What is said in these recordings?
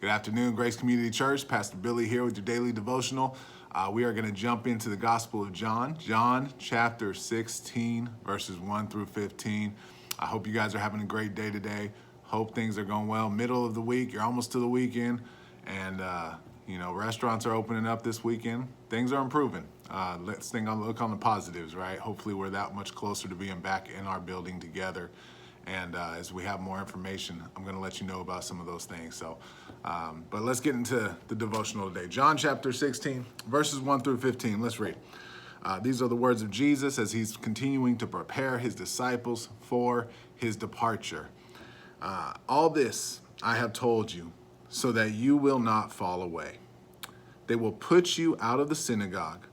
Good afternoon, Grace Community Church. Pastor Billy here with your daily devotional. We are going to jump into the Gospel of John, chapter 16, verses 1 through 15. I hope you guys are having a great day today. Hope things are going well. Middle of the week, you're almost to the weekend, and restaurants are opening up this weekend. Things are improving. Let's look on the positives, right? Hopefully, we're that much closer to being back in our building together. And as we have more information, I'm going to let you know about some of those things. But let's get into the devotional today. John chapter 16, verses 1 through 15. Let's read. These are the words of Jesus as he's continuing to prepare his disciples for his departure. All this I have told you so that you will not fall away. They will put you out of the synagogue.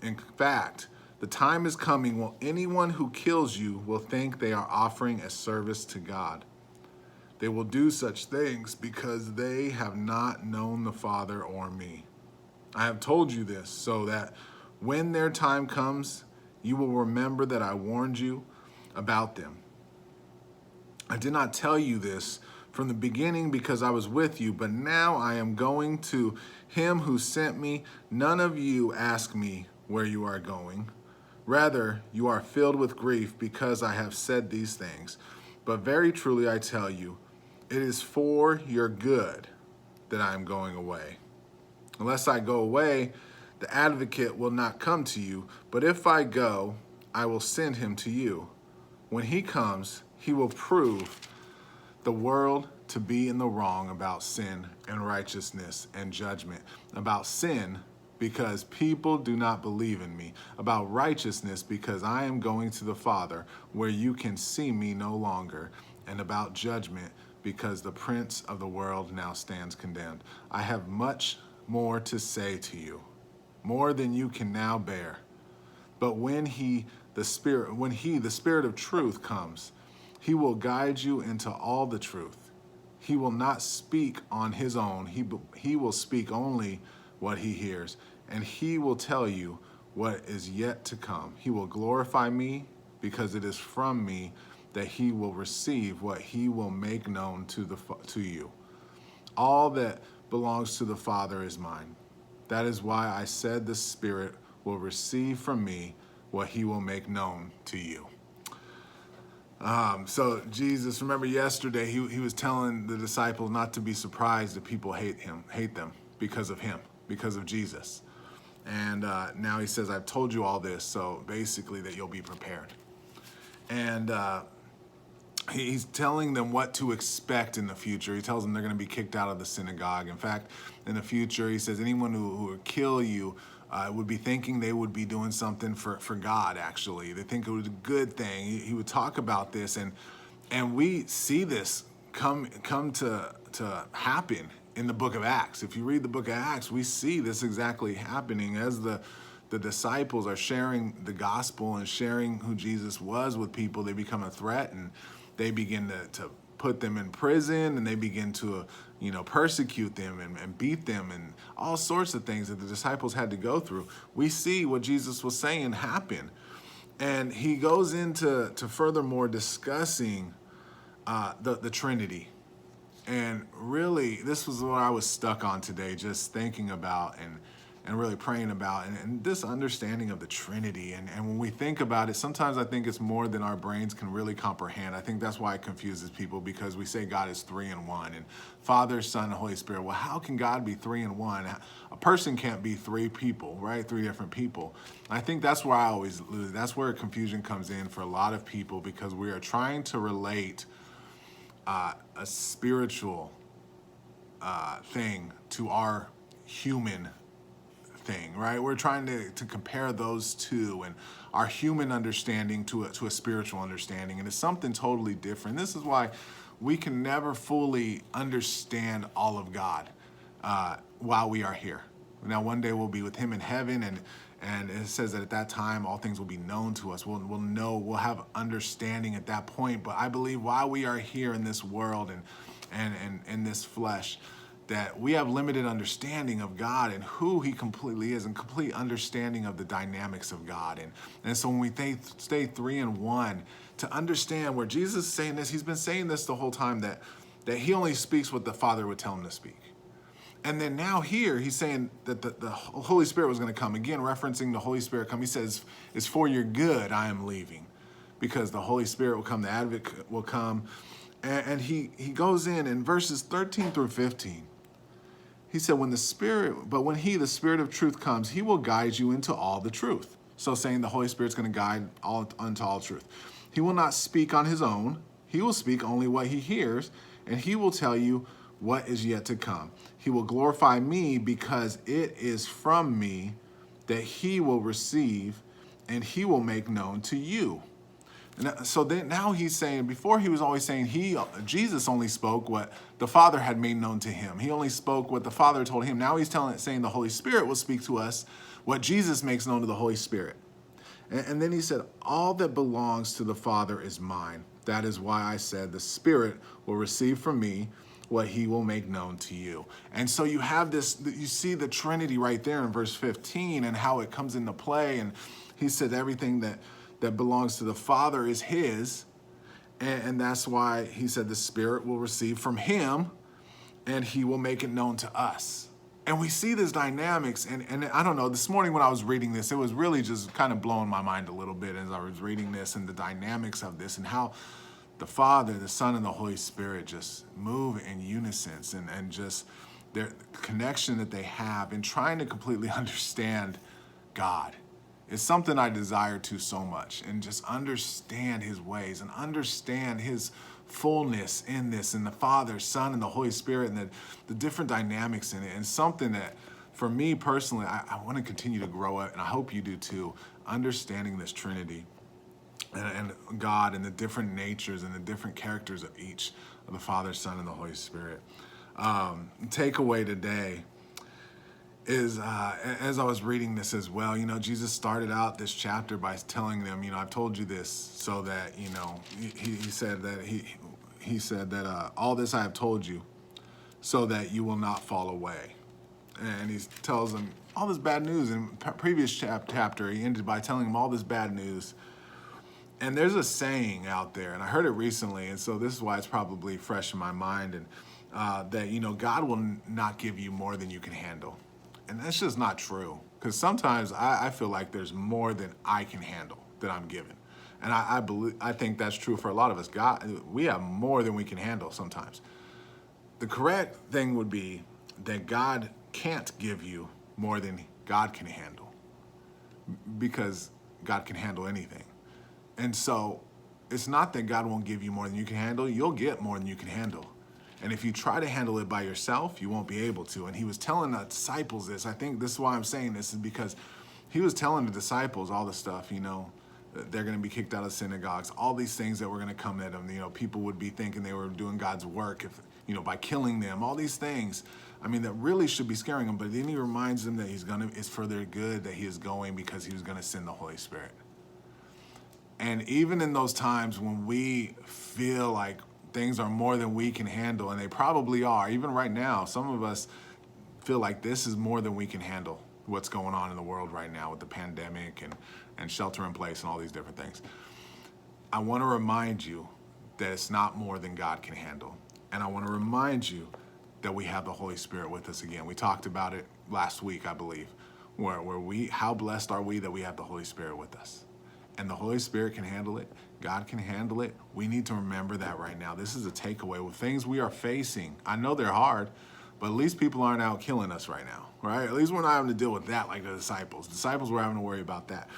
In fact, the time is coming when anyone who kills you will think they are offering a service to God. They will do such things because they have not known the Father or me. I have told you this so that when their time comes, you will remember that I warned you about them. I did not tell you this from the beginning because I was with you, but now I am going to him who sent me. None of you ask me where you are going. Rather, you are filled with grief because I have said these things. But very truly I tell you, it is for your good that I am going away. Unless I go away, the advocate will not come to you. But if I go, I will send him to you. When he comes, he will prove the world to be in the wrong about sin and righteousness and judgment. About sin, because people do not believe in me. About righteousness, because I am going to the Father, where you can see me no longer. And about judgment, because the prince of the world now stands condemned. I have much more to say to you, more than you can now bear. But when the Spirit of truth comes, he will guide you into all the truth. He will not speak on his own. He will speak only what he hears, and he will tell you what is yet to come. He will glorify me because it is from me that he will receive what he will make known to you. All that belongs to the Father is mine. That is why I said the Spirit will receive from me what he will make known to you. So Jesus, remember yesterday, he was telling the disciples not to be surprised that people hate them because of him, because of Jesus. And now he says, I've told you all this, so basically that you'll be prepared. And he's telling them what to expect in the future. He tells them they're going to be kicked out of the synagogue. In fact, in the future, he says anyone who would kill you would be thinking they would be doing something for God, actually. They think it was a good thing. He would talk about this, and we see this come to happen in the book of Acts. If you read the book of Acts, we see this exactly happening as the disciples are sharing the gospel and sharing who Jesus was with people. They become a threat, and they begin to put them in prison, and they begin to persecute them and beat them and all sorts of things that the disciples had to go through. We see what Jesus was saying happen. And he goes into furthermore discussing the Trinity. And really, this was what I was stuck on today, just thinking about and really praying about, and this understanding of the Trinity. And when we think about it, sometimes I think it's more than our brains can really comprehend. I think that's why it confuses people, because we say God is 3 in 1, and Father, Son, and Holy Spirit. Well, how can God be 3 in 1? A person can't be 3 people, right? 3 different people. I think that's where I always lose. That's where confusion comes in for a lot of people, because we are trying to relate a spiritual thing to our human thing, right? We're trying to compare those two and our human understanding to a spiritual understanding, and it's something totally different. This is why we can never fully understand all of God while we are here. Now, one day we'll be with him in heaven, and it says that at that time all things will be known to us. We'll know, we'll have understanding at that point. But I believe while we are here in this world and in this flesh, that we have limited understanding of God and who he completely is, and complete understanding of the dynamics of God. And so when we stay 3 in 1, to understand where Jesus is saying this, he's been saying this the whole time, that he only speaks what the Father would tell him to speak. And then now here, he's saying that the Holy Spirit was going to come. Again, referencing the Holy Spirit come. He says, it's for your good I am leaving. Because the Holy Spirit will come, the advocate will come. And he goes in verses 13 through 15. He said, when he, the Spirit of truth comes, he will guide you into all the truth. So saying the Holy Spirit's going to guide unto all truth. He will not speak on his own. He will speak only what he hears, and he will tell you what is yet to come. He will glorify me because it is from me that he will receive, and he will make known to you. And so then now he's saying, before he was always saying Jesus only spoke what the Father had made known to him. He only spoke what the Father told him. Now he's saying the Holy Spirit will speak to us what Jesus makes known to the Holy Spirit. And then he said, all that belongs to the Father is mine. That is why I said the Spirit will receive from me what he will make known to you. And so you have this, you see the Trinity right there in verse 15 and how it comes into play. And he said everything that belongs to the Father is his. And that's why he said the Spirit will receive from him and he will make it known to us. And we see this dynamics, and I don't know, this morning when I was reading this, it was really just kind of blowing my mind a little bit as I was reading this and the dynamics of this and how the Father, the Son, and the Holy Spirit just move in unison and just their connection that they have in trying to completely understand God. It's something I desire to so much, and just understand his ways and understand his fullness in this, and the Father, Son, and the Holy Spirit, and the different dynamics in it. And something that, for me personally, I want to continue to grow it, and I hope you do too, understanding this Trinity and God and the different natures and the different characters of each of the Father, Son, and the Holy Spirit. Takeaway today is, as I was reading this as well, Jesus started out this chapter by telling them, I've told you this so that, he said that all this I have told you so that you will not fall away. And he tells them all this bad news. In previous chapter, he ended by telling them all this bad news. And there's a saying out there, and I heard it recently, and so this is why it's probably fresh in my mind, and that, God will not give you more than you can handle. And that's just not true, because sometimes I feel like there's more than I can handle that I'm given. And I think that's true for a lot of us. We have more than we can handle sometimes. The correct thing would be that God can't give you more than God can handle, because God can handle anything. And so it's not that God won't give you more than you can handle. You'll get more than you can handle. And if you try to handle it by yourself, you won't be able to. And he was telling the disciples this. I think this is why I'm saying this, is because he was telling the disciples all the stuff, they're going to be kicked out of synagogues, all these things that were going to come at them. People would be thinking they were doing God's work by killing them, all these things. That really should be scaring them. But then he reminds them that it's for their good that he is going, because he was going to send the Holy Spirit. And even in those times when we feel like things are more than we can handle, and they probably are, even right now, some of us feel like this is more than we can handle, what's going on in the world right now with the pandemic and shelter in place and all these different things. I want to remind you that it's not more than God can handle. And I want to remind you that we have the Holy Spirit with us again. We talked about it last week, I believe, how blessed are we that we have the Holy Spirit with us. And the Holy Spirit can handle it. God can handle it. We need to remember that right now. This is a takeaway with things we are facing. I know they're hard, but at least people aren't out killing us right now, right? At least we're not having to deal with that like the disciples. Disciples were having to worry about that.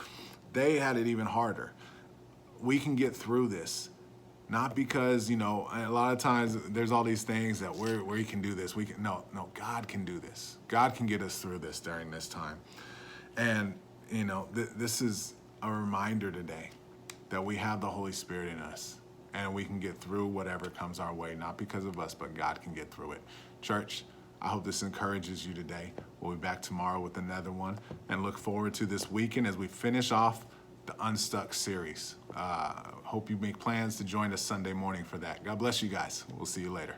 They had it even harder. We can get through this. Not because, a lot of times there's all these things that we can do this. No, God can do this. God can get us through this during this time. And, this is a reminder today that we have the Holy Spirit in us, and we can get through whatever comes our way, not because of us, but God can get through it. Church, I hope this encourages you today. We'll be back tomorrow with another one, and look forward to this weekend as we finish off the Unstuck series. Hope you make plans to join us Sunday morning for that. God bless you guys. We'll see you later.